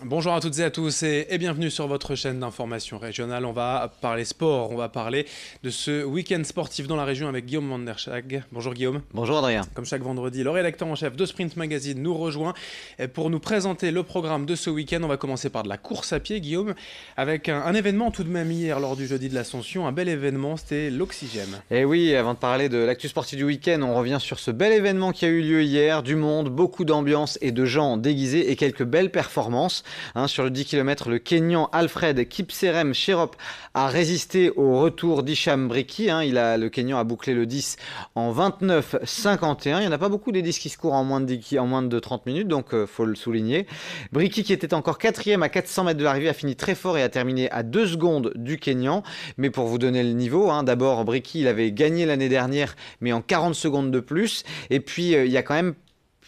Bonjour à toutes et à tous et bienvenue sur votre chaîne d'information régionale. On va parler sport, on va parler de ce week-end sportif dans la région avec Guillaume Van der Schag. Bonjour Guillaume. Bonjour Adrien. Comme chaque vendredi, le rédacteur en chef de Sprint Magazine nous rejoint pour nous présenter le programme de ce week-end. On va commencer par de la course à pied, Guillaume, avec un événement tout de même hier lors du jeudi de l'Ascension, un bel événement, c'était l'Oxygème. Et oui, avant de parler de l'actu sportive du week-end, on revient sur ce bel événement qui a eu lieu hier, du monde, beaucoup d'ambiance et de gens déguisés et quelques belles performances. Sur le 10 km, le Kényan Alfred Kipserem Cherop a résisté au retour d'Hicham Briki. Le Kényan a bouclé le 10 en 29,51. Il n'y en a pas beaucoup des 10 qui se courent en moins de 30 minutes, donc faut le souligner. Briki, qui était encore 4e à 400 mètres de l'arrivée, a fini très fort et a terminé à 2 secondes du Kényan. Mais pour vous donner le niveau, d'abord Briki, il avait gagné l'année dernière, mais en 40 secondes de plus. Et puis il y a quand même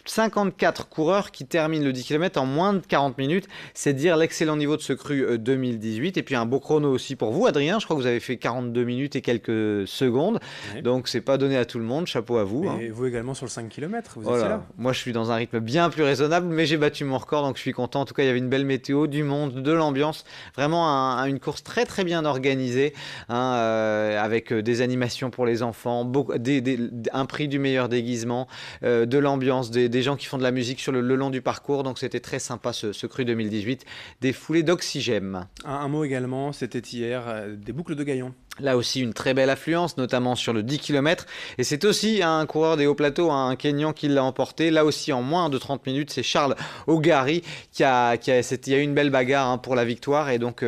54 coureurs qui terminent le 10 km en moins de 40 minutes. C'est dire l'excellent niveau de ce cru 2018. Et puis un beau chrono aussi pour vous, Adrien. Je crois que vous avez fait 42 minutes et quelques secondes. Oui. Donc c'est pas donné à tout le monde. Chapeau à vous. Et vous également sur le 5 km, vous étiez là. Moi je suis dans un rythme bien plus raisonnable, mais j'ai battu mon record, donc je suis content. En tout cas, il y avait une belle météo, du monde, de l'ambiance. Vraiment une course très très bien organisée, avec des animations pour les enfants, un prix du meilleur déguisement, de l'ambiance, des gens qui font de la musique sur le long du parcours. Donc c'était très sympa ce cru 2018, des foulées d'Oxygème. Un mot également, c'était hier, des boucles de Gaillon. Là aussi, une très belle affluence, notamment sur le 10 km. Et c'est aussi un coureur des hauts plateaux, un Kényan, qui l'a emporté. Là aussi, en moins de 30 minutes, c'est Charles Ogari il y a eu une belle bagarre pour la victoire. Et donc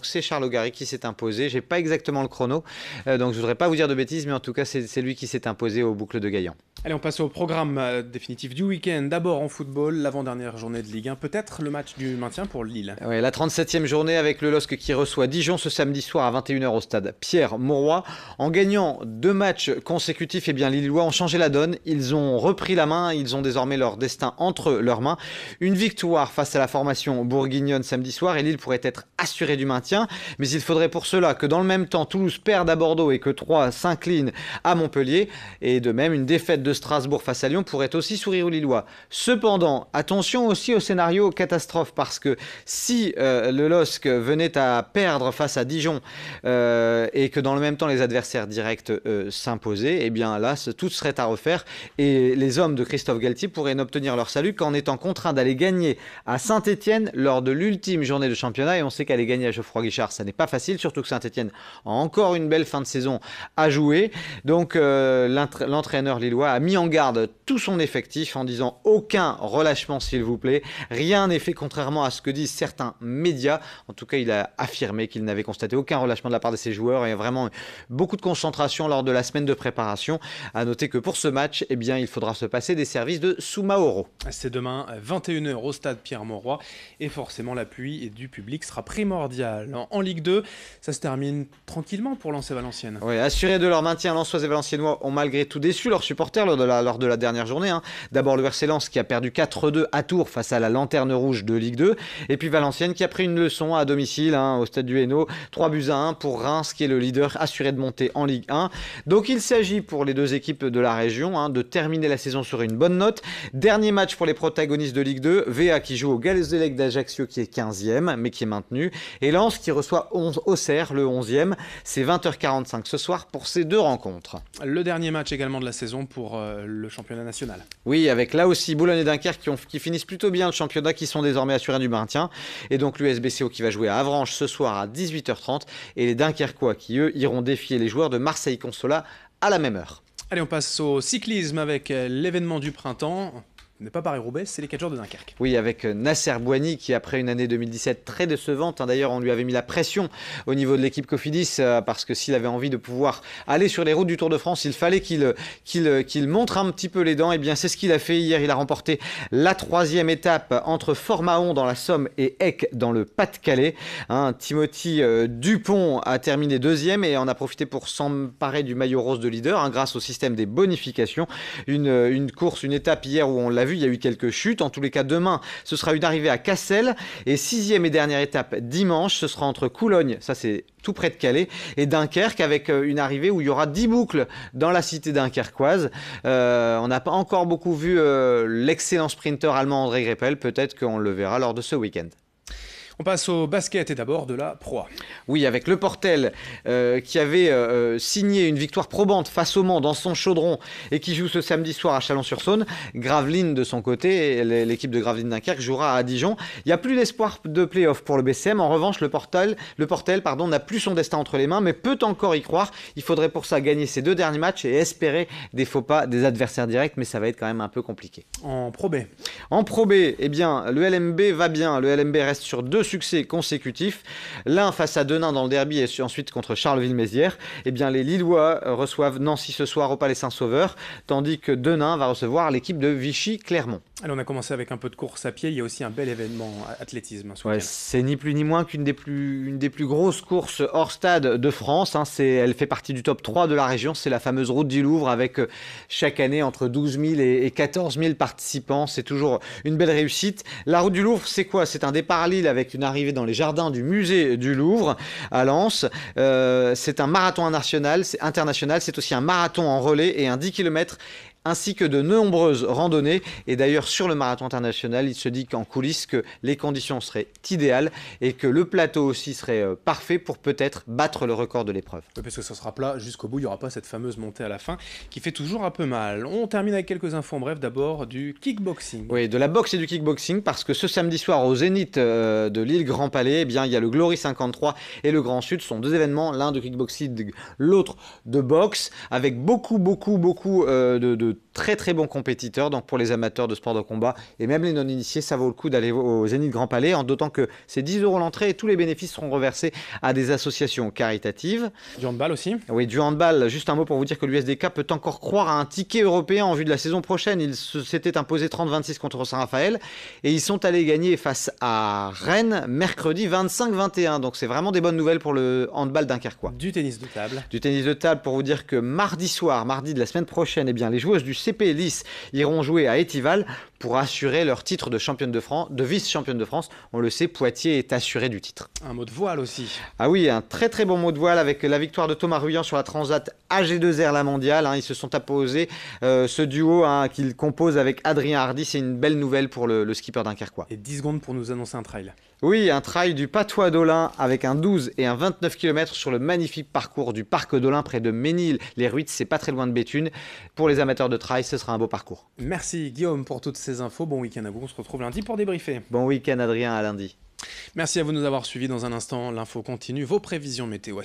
c'est Charles Ogari qui s'est imposé. J'ai pas exactement le chrono, donc je voudrais pas vous dire de bêtises, mais en tout cas, c'est lui qui s'est imposé aux boucles de Gaillon. Allez, on passe au programme définitif du week-end. D'abord en football, l'avant-dernière journée de Ligue 1. Peut-être le match du maintien pour Lille. Ouais, la 37e journée avec le LOSC qui reçoit Dijon ce samedi soir à 21h au stade Pierre-Mauroy. En gagnant 2 matchs consécutifs, les Lillois ont changé la donne. Ils ont repris la main. Ils ont désormais leur destin entre leurs mains. Une victoire face à la formation bourguignonne samedi soir et Lille pourrait être assuré du maintien. Mais il faudrait pour cela que dans le même temps, Toulouse perde à Bordeaux et que Troyes s'incline à Montpellier. Et de même, une défaite de Strasbourg face à Lyon pourrait aussi sourire aux Lillois. Cependant, attention aussi au scénario catastrophe, parce que si le LOSC venait à perdre face à Dijon et que dans le même temps les adversaires directs s'imposaient, eh bien là, tout serait à refaire et les hommes de Christophe Galtier pourraient n'obtenir leur salut qu'en étant contraints d'aller gagner à Saint-Etienne lors de l'ultime journée de championnat. Et on sait qu'aller gagner à Geoffroy Guichard, ça n'est pas facile, surtout que Saint-Etienne a encore une belle fin de saison à jouer. Donc l'entraîneur lillois a mis en garde tout son effectif en disant aucun relâchement s'il vous plaît, rien n'est fait contrairement à ce que disent certains médias. En tout cas, il a affirmé qu'il n'avait constaté aucun relâchement de la part de ses joueurs et vraiment beaucoup de concentration lors de la semaine de préparation. À noter que pour ce match, il faudra se passer des services de Soumaoro. C'est demain 21h au stade Pierre-Mauroy et forcément l'appui du public sera primordial. En Ligue 2, ça se termine tranquillement pour Lens et Valenciennes. Oui, assurés de leur maintien, Lensois et Valenciennois ont malgré tout déçu leurs supporters lors de la dernière journée. D'abord le RC Lens qui a perdu 4-2 à Tours face à la Lanterne Rouge de Ligue 2. Et puis Valenciennes qui a pris une leçon à domicile au stade du Hainaut. 3-1 pour Reims qui est le leader assuré de monter en Ligue 1. Donc il s'agit pour les deux équipes de la région de terminer la saison sur une bonne note. Dernier match pour les protagonistes de Ligue 2. VA qui joue au Gazélec d'Ajaccio qui est 15e mais qui est maintenu. Et Lens qui reçoit Auxerre le 11e. C'est 20h45 ce soir pour ces deux rencontres. Le dernier match également de la saison pour le championnat national. Oui, avec là aussi Boulogne et Dunkerque qui finissent plutôt bien le championnat, qui sont désormais assurés du maintien. Et donc l'USBCO qui va jouer à Avranches ce soir à 18h30 et les Dunkerquois qui eux iront défier les joueurs de Marseille Consola à la même heure. Allez, on passe au cyclisme avec l'événement du printemps. Ce n'est pas Paris-Roubaix, c'est les 4 jours de Dunkerque. Oui, avec Nasser Bouhanni qui, après une année 2017 très décevante, d'ailleurs on lui avait mis la pression au niveau de l'équipe Cofidis parce que s'il avait envie de pouvoir aller sur les routes du Tour de France, il fallait qu'il montre un petit peu les dents. Et bien c'est ce qu'il a fait hier. Il a remporté la 3e étape entre Fort-Mahon dans la Somme et Eck dans le Pas-de-Calais. Timothy Dupont a terminé 2e et en a profité pour s'emparer du maillot rose de leader grâce au système des bonifications. Une étape hier où on l'a vu, il y a eu quelques chutes. En tous les cas, demain, ce sera une arrivée à Cassel. Et 6e et dernière étape dimanche, ce sera entre Coulogne, ça c'est tout près de Calais, et Dunkerque, avec une arrivée où il y aura 10 boucles dans la cité dunkerquoise. On n'a pas encore beaucoup vu l'excellent sprinter allemand André Greipel. Peut-être qu'on le verra lors de ce week-end. On passe au basket et d'abord de la Pro A. Oui, avec le Portel qui avait signé une victoire probante face au Mans dans son chaudron et qui joue ce samedi soir à Chalon-sur-Saône. Gravelines de son côté, l'équipe de Gravelines Dunkerque jouera à Dijon. Il n'y a plus d'espoir de play-off pour le BCM. En revanche, le Portel n'a plus son destin entre les mains, mais peut encore y croire. Il faudrait pour ça gagner ses 2 derniers matchs et espérer des faux pas des adversaires directs, mais ça va être quand même un peu compliqué. En Pro B. En Pro B, eh bien, le LMB va bien. Le LMB reste sur 2 succès consécutifs. L'un face à Denain dans le derby et ensuite contre Charleville-Mézières. Eh bien, les Lillois reçoivent Nancy ce soir au Palais Saint-Sauveur, tandis que Denain va recevoir l'équipe de Vichy-Clermont. Alors on a commencé avec un peu de course à pied, il y a aussi un bel événement athlétisme. Ouais, c'est ni plus ni moins qu'une des plus grosses courses hors stade de France. Elle fait partie du top 3 de la région, c'est la fameuse route du Louvre avec chaque année entre 12 000 et 14 000 participants. C'est toujours une belle réussite. La route du Louvre, c'est quoi? C'est un départ à Lille avec une arrivée dans les jardins du musée du Louvre à Lens. C'est un marathon international, c'est aussi un marathon en relais et un 10 km ainsi que de nombreuses randonnées. Et d'ailleurs, sur le marathon international, il se dit qu'en coulisses, que les conditions seraient idéales et que le plateau aussi serait parfait pour peut-être battre le record de l'épreuve. Oui, parce que ça sera plat jusqu'au bout, il n'y aura pas cette fameuse montée à la fin qui fait toujours un peu mal. On termine avec quelques infos en bref, d'abord du kickboxing. Oui, de la boxe et du kickboxing, parce que ce samedi soir au Zénith de l'île Grand Palais, eh bien, il y a le Glory 53 et le Grand Sud. Ce sont 2 événements, l'un de kickboxing, l'autre de boxe, avec beaucoup de très très bons compétiteurs. Donc pour les amateurs de sport de combat et même les non-initiés, ça vaut le coup d'aller au Zénith Grand Palais, d'autant que c'est 10 € l'entrée et tous les bénéfices seront reversés à des associations caritatives. Du handball aussi? Oui, du handball. Juste un mot pour vous dire que l'USDK peut encore croire à un ticket européen en vue de la saison prochaine. Ils s'étaient imposés 30-26 contre Saint-Raphaël et ils sont allés gagner face à Rennes mercredi 25-21. Donc c'est vraiment des bonnes nouvelles pour le handball dunkerquois. Du tennis de table. Du tennis de table pour vous dire que mardi de la semaine prochaine, eh bien, les joueuses du CP Lys iront jouer à Étival pour assurer leur titre de vice-championne de France. On le sait, Poitiers est assuré du titre. Un mot de voile aussi. Ah oui, un très très bon mot de voile avec la victoire de Thomas Ruyant sur la Transat AG2R la mondiale. Ils se sont apposés, ce duo qu'il compose avec Adrien Hardy. C'est une belle nouvelle pour le skipper dunkerquois. Et 10 secondes pour nous annoncer un trail. Oui, un trail du Patois d'Olin avec un 12 et un 29 km sur le magnifique parcours du parc d'Olin près de Ménil-les-Ruites. C'est pas très loin de Béthune. Pour les amateurs de trail, ce sera un beau parcours. Merci Guillaume pour toutes ces infos. Bon week-end à vous. On se retrouve lundi pour débriefer. Bon week-end Adrien, à lundi. Merci à vous de nous avoir suivis. Dans un instant, l'info continue. Vos prévisions météo.